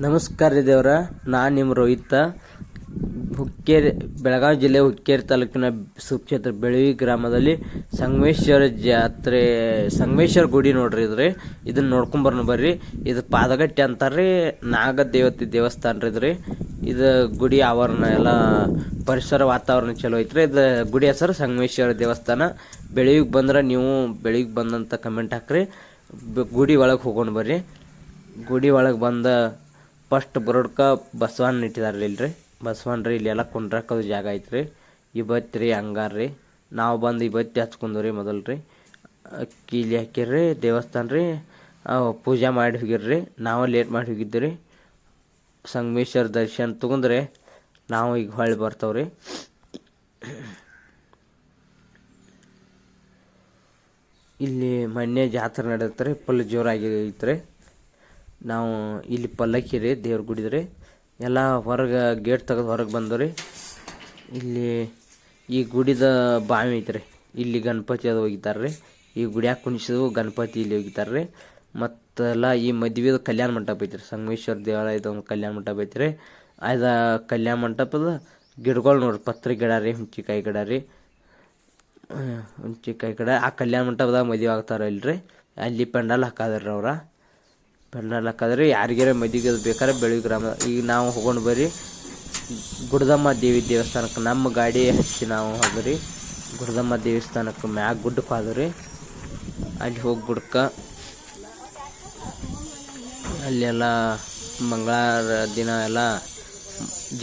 ನಮಸ್ಕಾರ ರೀ ದೇವ್ರ. ನಾನು ನಿಮ್ಮ ರೋಹಿತ. ಹುಕ್ಕೇರಿ, ಬೆಳಗಾವಿ ಜಿಲ್ಲೆ ಹುಕ್ಕೇರಿ ತಾಲೂಕಿನ ಸುಕ್ಷೇತ್ರ ಬೆಳವಿ ಗ್ರಾಮದಲ್ಲಿ ಸಂಗಮೇಶ್ವರ ಜಾತ್ರೆ, ಸಂಗಮೇಶ್ವರ ಗುಡಿ ನೋಡ್ರಿ. ಇದನ್ನ ನೋಡ್ಕೊಂಬರ್ನ ಬರ್ರಿ. ಇದು ಪಾದಗಟ್ಟಿ ಅಂತಾರ್ರಿ, ನಾಗ ದೇವತೆ ದೇವಸ್ಥಾನ ರೀ. ಇದು ಗುಡಿ ಆವರಣ ಎಲ್ಲ ಪರಿಸರ ವಾತಾವರಣ ಚಲೋ ಐತ್ರಿ. ಇದು ಗುಡಿ ಹೆಸರು ಸಂಗಮೇಶ್ವರ ದೇವಸ್ಥಾನ. ಬೆಳವಿಗೆ ಬಂದ್ರೆ ನೀವು ಬೆಳಿಗ್ಗೆ ಬಂದಂತ ಕಮೆಂಟ್ ಹಾಕ್ರಿ. ಗುಡಿ ಒಳಗೆ ಹೋಗೋಣ ಬರ್ರಿ. ಗುಡಿ ಒಳಗೆ ಬಂದ ಫಸ್ಟ್ ಬರೋಡ್ಕ ಬಸವಣ್ಣ ಇಟ್ಟಿದಾರ್ರಿ. ಇಲ್ರಿ ಬಸವಣ್ಣ ಇಲ್ಲಿ ಎಲ್ಲ ಕುಂಡ್ರಾಕೋದು ಜಾಗ ಐತ್ರಿ. ಇವತ್ತು ರೀ ಹಂಗಾರ ರೀ ನಾವು ಬಂದು ಇವತ್ತು ಹಚ್ಕೊಂಡ್ರಿ. ಮೊದಲು ಕೀಲಿ ಹಾಕಿರ್ರಿ ದೇವಸ್ಥಾನ ರೀ. ಪೂಜೆ ಮಾಡಿ ಹೋಗಿರ್ರಿ. ನಾವು ಲೇಟ್ ಮಾಡಿ ಹೋಗಿದ್ದೀರಿ. ಸಂಗಮೇಶ್ವರ ದರ್ಶನ ತಗೊಂಡ್ರೆ ನಾವು ಈಗ ಹೊಳ್ಳಿ ಬರ್ತಾವ್ರಿ. ಇಲ್ಲಿ ಮೊನ್ನೆ ಜಾತ್ರೆ ನಡೆಯುತ್ತೆ, ಫುಲ್ ಜೋರಾಗಿ ಐತ್ರಿ. ನಾವು ಇಲ್ಲಿ ಪಲ್ಲಕ್ಕಿ ರೀ, ದೇವ್ರ ಗುಡಿದ್ರಿ. ಎಲ್ಲ ಹೊರಗೆ ಗೇಟ್ ತೆಗೆದು ಹೊರಗೆ ಬಂದವ್ರಿ. ಇಲ್ಲಿ ಈ ಗುಡಿದ ಬಾವಿ ಐತ್ರಿ. ಇಲ್ಲಿ ಗಣಪತಿ ಅದು ಒಗಿತಾರ್ರಿ. ಈ ಗುಡಿಯಾಗ ಕುಣಿಸಿದ್ವು ಗಣಪತಿ ಇಲ್ಲಿ ಒಗಿತಾರ್ರಿ. ಮತ್ತೆಲ್ಲ ಈ ಮದುವೆದು ಕಲ್ಯಾಣ ಮಂಟಪ ಐತ್ರಿ. ಸಂಗಮೇಶ್ವರ ದೇವಾಲಯದ ಒಂದು ಕಲ್ಯಾಣ ಮಂಟಪ ಐತ್ರಿ. ಅದ ಕಲ್ಯಾಣ ಮಂಟಪದ ಗಿಡಗಳು ನೋಡ್ರಿ, ಪತ್ರೆ ಗಿಡ ರೀ, ಹುಂಚಿಕಾಯಿ ಗಿಡ ರೀ, ಹುಂಚಿಕಾಯಿ ಗಿಡ. ಆ ಕಲ್ಯಾಣ ಮಂಟಪದಾಗ ಮದುವೆ ಆಗ್ತಾರ ಇಲ್ರಿ. ಅಲ್ಲಿ ಪೆಂಡಲ್ ಹಾಕಾದ್ರಿ. ಪೆಂಡಲ್ ಹಾಕಾದ್ರಿ. ಯಾರಿಗಾರ ಮದುವೆಗೆ ಬೇಕಾದ್ರೆ ಬೆಳಗ್ಗೆ ಗ್ರಾಮ. ಈಗ ನಾವು ಹೋಗೋಣ ಬರ್ರಿ ಗುಡ್ದಮ್ಮ ದೇವಿ ದೇವಸ್ಥಾನಕ್ಕೆ. ನಮ್ಮ ಗಾಡಿ ಹಚ್ಚಿ ನಾವು ಹೋದ್ರಿ ಗುಡ್ದಮ್ಮ ದೇವಸ್ಥಾನಕ್ಕೆ. ಮ್ಯಾಗ ಗುಡ್ಡಕ್ಕೆ ಹೋದ್ರಿ. ಅಲ್ಲಿ ಹೋಗಿ ಗುಡ್ಕ ಅಲ್ಲೆಲ್ಲ ಮಂಗಳವಾರ ದಿನ ಎಲ್ಲ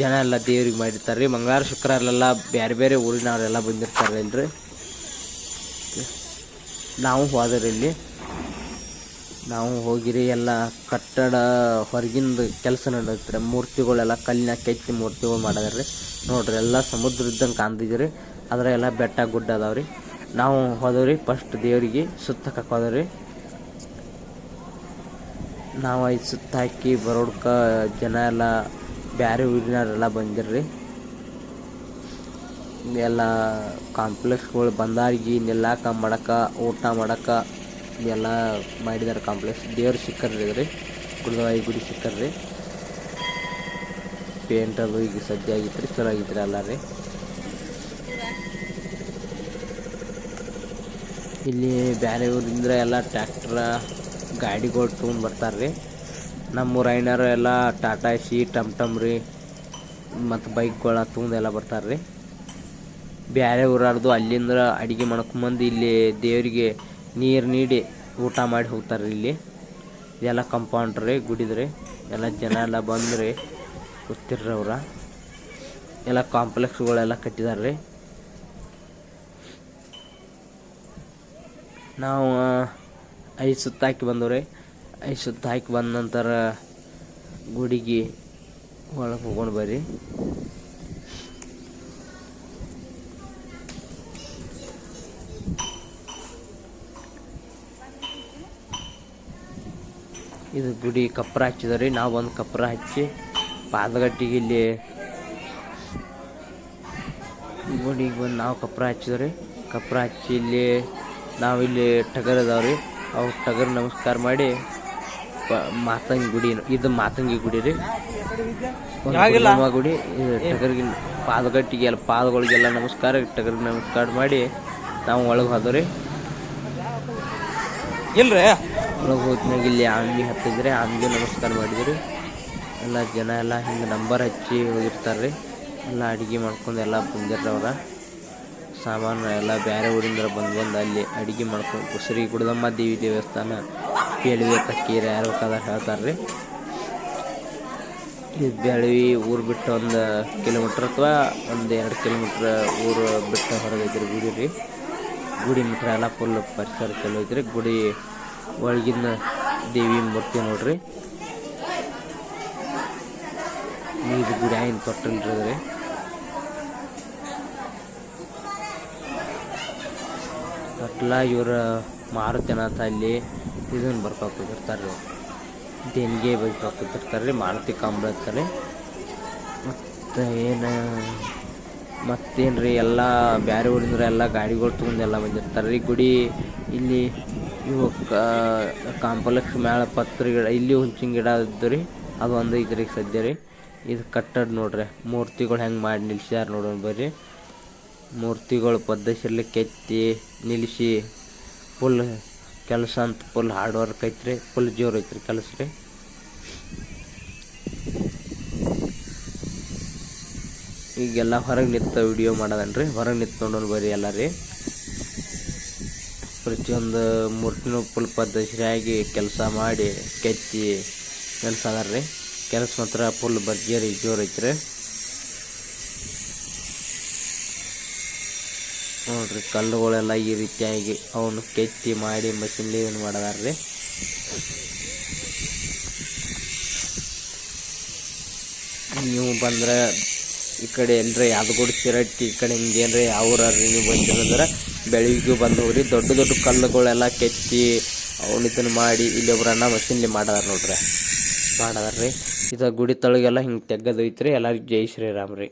ಜನ ಎಲ್ಲ ದೇವ್ರಿಗೆ ಮಾಡಿರ್ತಾರೆ ರೀ. ಮಂಗಳವಾರ ಶುಕ್ರವಾರೆಲ್ಲ ಬೇರೆ ಬೇರೆ ಊರಿನವರೆಲ್ಲ ಬಂದಿರ್ತಾರೆ ಇಲ್ರಿ. ನಾವು ಹೋದ್ರಿ. ಇಲ್ಲಿ ನಾವು ಹೋಗಿರಿ. ಎಲ್ಲ ಕಟ್ಟಡ ಹೊರಗಿಂದ ಕೆಲಸ ನಡೆಯುತ್ತೆ. ಮೂರ್ತಿಗಳೆಲ್ಲ ಕಲ್ಲಿನ ಕೆತ್ತಿ ಮೂರ್ತಿಗಳು ಮಾಡಿದ್ರಿ ನೋಡ್ರಿ. ಎಲ್ಲ ಸಮುದ್ರ ಇದ್ದಂಗೆ ಕಾಣ್ತಿದ್ರಿ. ಅದ್ರ ಎಲ್ಲ ಬೆಟ್ಟ ಗುಡ್ಡ ಅದಾವ್ರಿ. ನಾವು ಹೋದವ್ರಿ. ಫಸ್ಟ್ ದೇವ್ರಿಗೆ ಸುತ್ತ ಹೋದವ್ರಿ. ನಾವು ಐದು ಸುತ್ತ ಹಾಕಿ ಬರೋಡ್ಕ ಜನ ಎಲ್ಲ ಬ್ಯಾರೆ ಊರಿನವರೆಲ್ಲ ಬಂದಿರ್ರಿ. ಎಲ್ಲ ಕಾಂಪ್ಲೆಕ್ಸ್ಗಳು ಬಂದಾರ್ಗಿ ನಿಲ್ಲಾಕ ಮಾಡಕ ಊಟ ಮಾಡಕ ಎಲ್ಲ ಮಾಡಿದಾರೆ ಕಾಂಪ್ಲೆಕ್ಸ್. ದೇವ್ರು ಸಿಕ್ಕರ್ರಿ ರೀ. ಗುಡ್ದವಾಯಿ ಗುಡಿ ಸಿಕ್ಕರ್ರಿ. ಪೇಂಟ್ ಅದು ಈಗ ಸಜ್ಜೆ ಆಗಿತ್ರಿ, ಚಲೋ ಆಗಿತ್ರಿ ಎಲ್ಲ ರೀ. ಇಲ್ಲಿ ಬೇರೆ ಊರಿಂದ ಎಲ್ಲ ಟ್ರ್ಯಾಕ್ಟ್ರ ಗಾಡಿಗಳು ತೊಗೊಂಡು ಬರ್ತಾರ್ರಿ. ನಮ್ಮೂರ ಐನರು ಎಲ್ಲ ಟಾಟಾ ಸಿ ಟಮ್ ರೀ ಮತ್ತು ಬೈಕ್ಗಳ ತೊಗೊಂಡೆಲ್ಲ ಬರ್ತಾರ್ರಿ. ಬೇರೆ ಊರಾರ್ದು ಅಲ್ಲಿಂದ ಅಡುಗೆ ಮಾಡ್ಕೊಂಬಂದು ಇಲ್ಲಿ ದೇವರಿಗೆ ನೀರು ನೀಡಿ ಊಟ ಮಾಡಿ ಹೋಗ್ತಾರೆ. ಇಲ್ಲಿ ಇದೆಲ್ಲ ಕಂಪೌಂಡ್ರಿ ಗುಡಿದ್ರಿ. ಎಲ್ಲ ಜನ ಎಲ್ಲ ಬಂದ್ರಿ ಗೊತ್ತಿರ್ರಿ. ಅವ್ರ ಎಲ್ಲ ಕಾಂಪ್ಲೆಕ್ಸ್ಗಳೆಲ್ಲ ಕಟ್ಟಿದಾರ್ರಿ. ನಾವು 5 ಸುತ್ತ ಹಾಕಿ ಬಂದವ್ರಿ. 5 ಸುತ್ತ ಹಾಕಿ ಬಂದ ನಂತರ ಗುಡಿಗೆ ಒಳಗೆ ಹೋಗೋಣ ಬರ್ರಿ. ಇದು ಗುಡಿ ಕಪ್ರ ಹಚ್ಚಿದ್ರಿ. ನಾವು ಒಂದು ಕಪ್ರ ಹಚ್ಚಿ ಪಾದಗಟ್ಟಿಗೆ ಇಲ್ಲಿ ಗುಡಿಗೆ ಬಂದು ನಾವು ಕಪ್ರ ಹಚ್ಚಿದ್ರಿ. ಕಪ್ರ ಹಚ್ಚಿ ಇಲ್ಲಿ ನಾವಿಲ್ಲಿ ಟಗರ್ ಅದಾವ್ರಿ. ಅವು ಟಗರ್ ನಮಸ್ಕಾರ ಮಾಡಿ ಮಾತಂಗಿ ಗುಡಿ. ಇದು ಮಾತಂಗಿ ಗುಡಿ ರೀ, ಗುಡಿ. ಟಗರ್ಗೆ ಪಾದಗಟ್ಟಿಗೆ ಎಲ್ಲ ಪಾದಗಳಿಗೆಲ್ಲ ನಮಸ್ಕಾರ, ಟಗರ್ಗೆ ನಮಸ್ಕಾರ ಮಾಡಿ ನಾವು ಒಳಗೆ ಹೋದವ್ರಿ. ಇಲ್ರಿ ಒಳಗೆ ಹೋದ್ನಾಗ ಇಲ್ಲಿ ಆಮ್ಗಿ ಹತ್ತಿದ್ರೆ ಆಮ್ಗೆ ನಮಸ್ಕಾರ ಮಾಡಿದ್ರಿ. ಎಲ್ಲ ಜನ ಎಲ್ಲ ಹಿಂಗೆ ನಂಬರ್ ಹಚ್ಚಿ ಹೋಗಿರ್ತಾರೆ. ಎಲ್ಲ ಅಡುಗೆ ಮಾಡ್ಕೊಂಡು ಎಲ್ಲ ಬಂದಿರ್ರಿ. ಅವ್ರ ಸಾಮಾನು ಎಲ್ಲ ಬೇರೆ ಊರಿಂದ ಬಂದು ಅಲ್ಲಿ ಅಡುಗೆ ಮಾಡ್ಕೊಂಡು ಶ್ರೀ ಗುಡ್ದಮ್ಮ ದೇವಿ ದೇವಸ್ಥಾನ ಬೇಳವಿ ಕಕ್ಕೀರಿ ಯಾರು ಬೇಕಾದ್ರೆ ಹೇಳ್ತಾರೆ. ಇದು ಬೇಳವಿ ಊರು ಬಿಟ್ಟು 1 ಕಿಲೋಮೀಟ್ರ್ ಅಥವಾ 1-2 ಕಿಲೋಮೀಟ್ರ್ ಊರು ಬಿಟ್ಟು ಹೊರಗೈತ್ರಿ ಗುಡಿ ರೀ. ಗುಡಿ ಮಿಟ್ರ ಎಲ್ಲ ಫುಲ್ ಪರಿಸರ ಚಲೋ ಐತ್ರಿ. ಗುಡಿ ಒಳಗಿನ ದೇವಿ ಮೂರ್ತಿ ನೋಡ್ರಿ. ಇದು ಗುಡಿ ಆಯ್ನ ತೊಟ್ಟಲ್ರಿ. ತೊಟ್ಲ ಇವ್ರ ಮಾರುತಿನಾಥ ಅಲ್ಲಿ ಇದನ್ನು ಬರ್ಕೊತಿರ್ತಾರೆ. ದೇಣಿಗೆ ಬರ್ಕೊತಿರ್ತಾರೆ. ಮಾರುತಿ ಕಾಂಬಳ ಇರ್ತಾರೆ. ಮತ್ತು ಮತ್ತೇನ್ರಿ ಎಲ್ಲ ಬೇರೆ ಊರಿಂದ ಎಲ್ಲ ಗಾಡಿಗಳು ತೊಗೊಂಡೆಲ್ಲ ಬಂದಿರ್ತಾರೆ ರೀ. ಗುಡಿ ಇಲ್ಲಿ ಇವು ಕಾಂಪ್ಲೆಕ್ಸ್ ಮ್ಯಾಲ ಪತ್ರ ಗಿಡ, ಇಲ್ಲಿ ಹುಂಚಿನ ಗಿಡ ಇದ್ದು ರೀ. ಅದು ಒಂದು ಇದ್ರಿಗೆ ಸದ್ಯ ರೀ. ಇದು ಕಟ್ಟಡ ನೋಡ್ರಿ, ಮೂರ್ತಿಗಳು ಹೆಂಗೆ ಮಾಡಿ ನಿಲ್ಸ್ಯಾರ ನೋಡೋಣ ಬರ್ರಿ. ಮೂರ್ತಿಗಳು ಪದ್ಧತಿಯಲ್ಲಿ ಕೆತ್ತಿ ನಿಲ್ಲಿಸಿ ಫುಲ್ ಕೆಲಸ ಅಂತ ಫುಲ್ ಹಾರ್ಡ್ ವರ್ಕ್ ಐತ್ರಿ, ಫುಲ್ ಜೋರು ಐತ್ರಿ ಕೆಲಸ ರೀ. ಈಗೆಲ್ಲ ಹೊರಗೆ ನಿಂತು ವಿಡಿಯೋ ಮಾಡೋದನ್ರಿ, ಹೊರಗೆ ನಿಂತು ನೋಡೋಣ ಬರ್ರಿ ಎಲ್ಲ ರೀ. ಪ್ರತಿಯೊಂದು ಮೂರ್ತಿನೂ ಫುಲ್ ಪದ್ಧತಿಯಾಗಿ ಕೆಲಸ ಮಾಡಿ ಕೆತ್ತಿ ನಿಲ್ಸದಾರ ರೀ. ಕೆಲಸ ಮಾತ್ರ ಫುಲ್ ಭರ್ಜರಿ ಜೋರು ಐತ್ರಿ ನೋಡ್ರಿ. ಕಲ್ಲುಗಳೆಲ್ಲ ಈ ರೀತಿಯಾಗಿ ಅವನು ಕೆತ್ತಿ ಮಾಡಿ ಮಷಿನ್ಲಿ ಏನು ಮಾಡದಾರ ರೀ. ನೀವು ಬಂದ್ರೆ ಈ ಕಡೆ ಎಲ್ಲರೇ ಯಾದಗೋಡಿ ಶಿರಟ್ಟಿ ಈ ಕಡೆ ಹಿಂಗೇನ್ರಿ ಅವ್ರ ನೀವು ಬಂದಿರಂದ್ರೆ ಬೆಳಿಗ್ಗೆ ಬಂದು ಹೋಗ್ರಿ. ದೊಡ್ಡ ದೊಡ್ಡ ಕಲ್ಲುಗಳೆಲ್ಲ ಕೆತ್ತಿ ಅವನು ಇದನ್ನು ಮಾಡಿ ಇಲ್ಲಿ ಒಬ್ರನ್ನ ಮಷಿನ್ಲಿ ಮಾಡದಾರ ನೋಡ್ರಿ, ಮಾಡದಾರ ರೀ. ಇದು ಗುಡಿ ತಳಗೆಲ್ಲ ಹಿಂಗೆ ತೆಗ್ಗದೈತ್ರಿ. ಎಲ್ಲರಿಗೂ ಜೈ ಶ್ರೀರಾಮ್ ರೀ.